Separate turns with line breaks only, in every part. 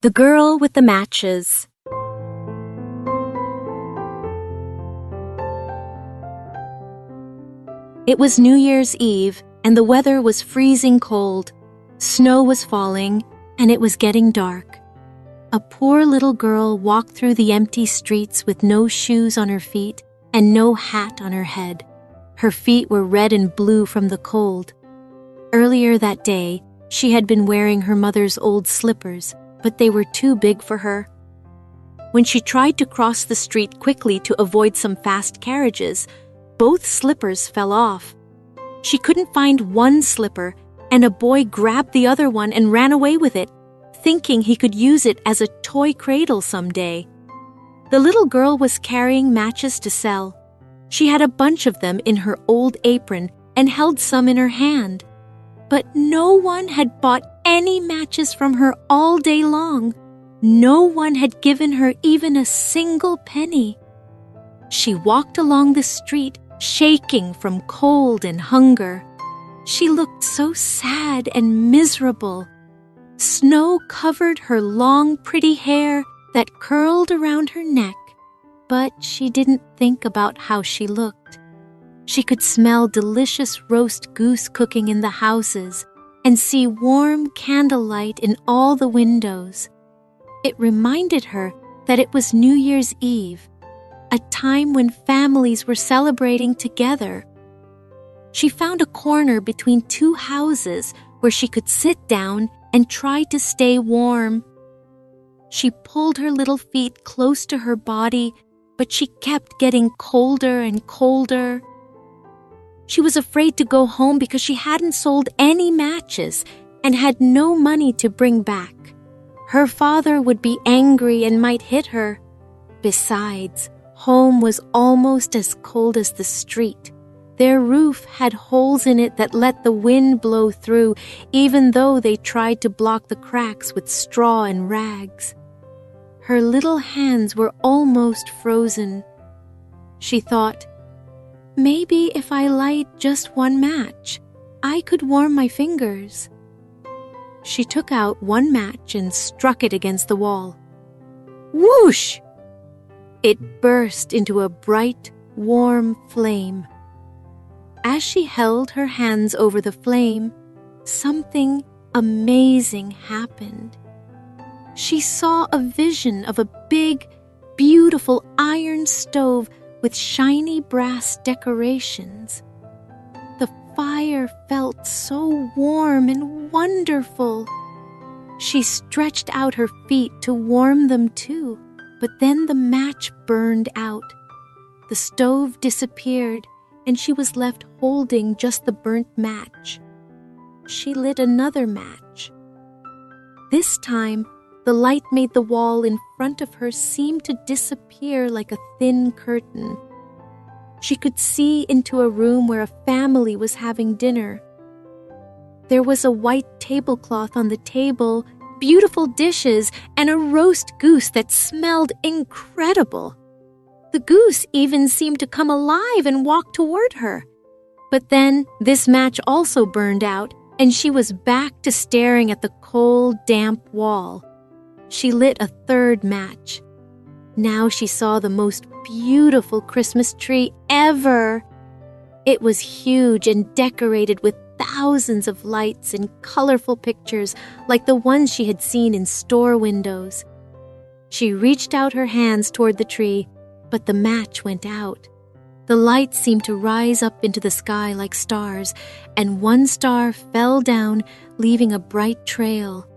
The Girl with the Matches. It was New Year's Eve, and the weather was freezing cold. Snow was falling, and it was getting dark. A poor little girl walked through the empty streets with no shoes on her feet and no hat on her head. Her feet were red and blue from the cold. Earlier that day, she had been wearing her mother's old slippers, but they were too big for her. When she tried to cross the street quickly to avoid some fast carriages, both slippers fell off. She couldn't find one slipper, and a boy grabbed the other one and ran away with it, thinking he could use it as a toy cradle someday. The little girl was carrying matches to sell. She had a bunch of them in her old apron and held some in her hand. But no one had bought any matches from her all day long. No one had given her even a single penny. She walked along the street, shaking from cold and hunger. She looked so sad and miserable. Snow covered her long, pretty hair that curled around her neck, but she didn't think about how she looked. She could smell delicious roast goose cooking in the houses and see warm candlelight in all the windows. It reminded her that it was New Year's Eve, a time when families were celebrating together. She found a corner between two houses where she could sit down and try to stay warm. She pulled her little feet close to her body, but she kept getting colder and colder. She was afraid to go home because she hadn't sold any matches and had no money to bring back. Her father would be angry and might hit her. Besides, home was almost as cold as the street. Their roof had holes in it that let the wind blow through, even though they tried to block the cracks with straw and rags. Her little hands were almost frozen. She thought, maybe if I light just one match, I could warm my fingers. She took out one match and struck it against the wall. Whoosh! It burst into a bright, warm flame. As she held her hands over the flame, something amazing happened. She saw a vision of a big, beautiful iron stove with shiny brass decorations. The fire felt so warm and wonderful. She stretched out her feet to warm them too, but then the match burned out. The stove disappeared, and she was left holding just the burnt match. She lit another match. This time, the light made the wall in front of her seem to disappear like a thin curtain. She could see into a room where a family was having dinner. There was a white tablecloth on the table, beautiful dishes, and a roast goose that smelled incredible. The goose even seemed to come alive and walk toward her. But then this match also burned out, and she was back to staring at the cold, damp wall. She lit a third match. Now she saw the most beautiful Christmas tree ever. It was huge and decorated with thousands of lights and colorful pictures like the ones she had seen in store windows. She reached out her hands toward the tree, but the match went out. The lights seemed to rise up into the sky like stars, and one star fell down, leaving a bright trail.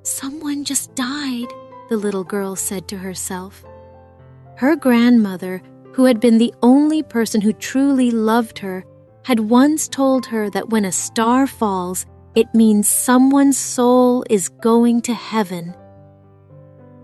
Someone just died, the little girl said to herself. Her grandmother, who had been the only person who truly loved her, had once told her that when a star falls, it means someone's soul is going to heaven.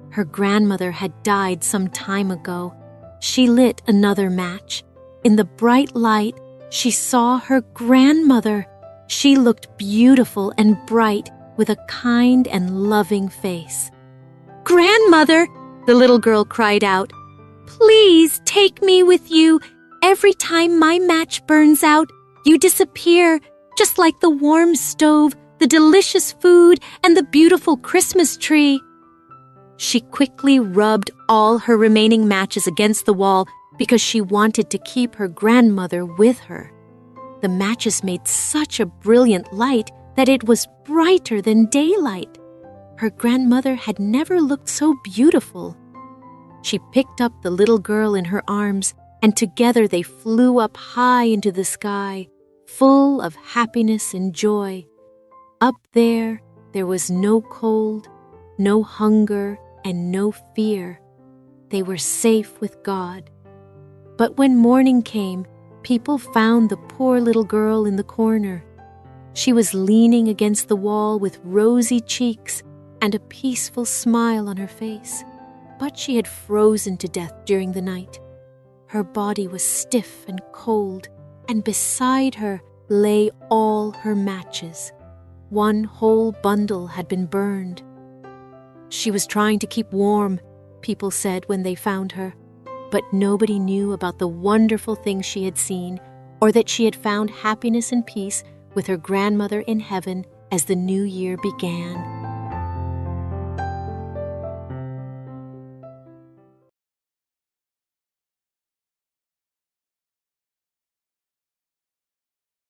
Her grandmother had died some time ago. She lit another match. In the bright light, she saw her grandmother. She looked beautiful and bright with a kind and loving face. "Grandmother," the little girl cried out, "please take me with you. Every time my match burns out, you disappear, just like the warm stove, the delicious food, and the beautiful Christmas tree." She quickly rubbed all her remaining matches against the wall because she wanted to keep her grandmother with her. The matches made such a brilliant light that it was brighter than daylight. Her grandmother had never looked so beautiful. She picked up the little girl in her arms, and together they flew up high into the sky, full of happiness and joy. Up there was no cold, no hunger, and no fear. They were safe with God. But when morning came, people found the poor little girl in the corner. She was leaning against the wall with rosy cheeks and a peaceful smile on her face, but she had frozen to death during the night. Her body was stiff and cold, and beside her lay all her matches. One whole bundle had been burned. She was trying to keep warm, people said when they found her, but nobody knew about the wonderful things she had seen, or that she had found happiness and peace with her grandmother in heaven as the new year began.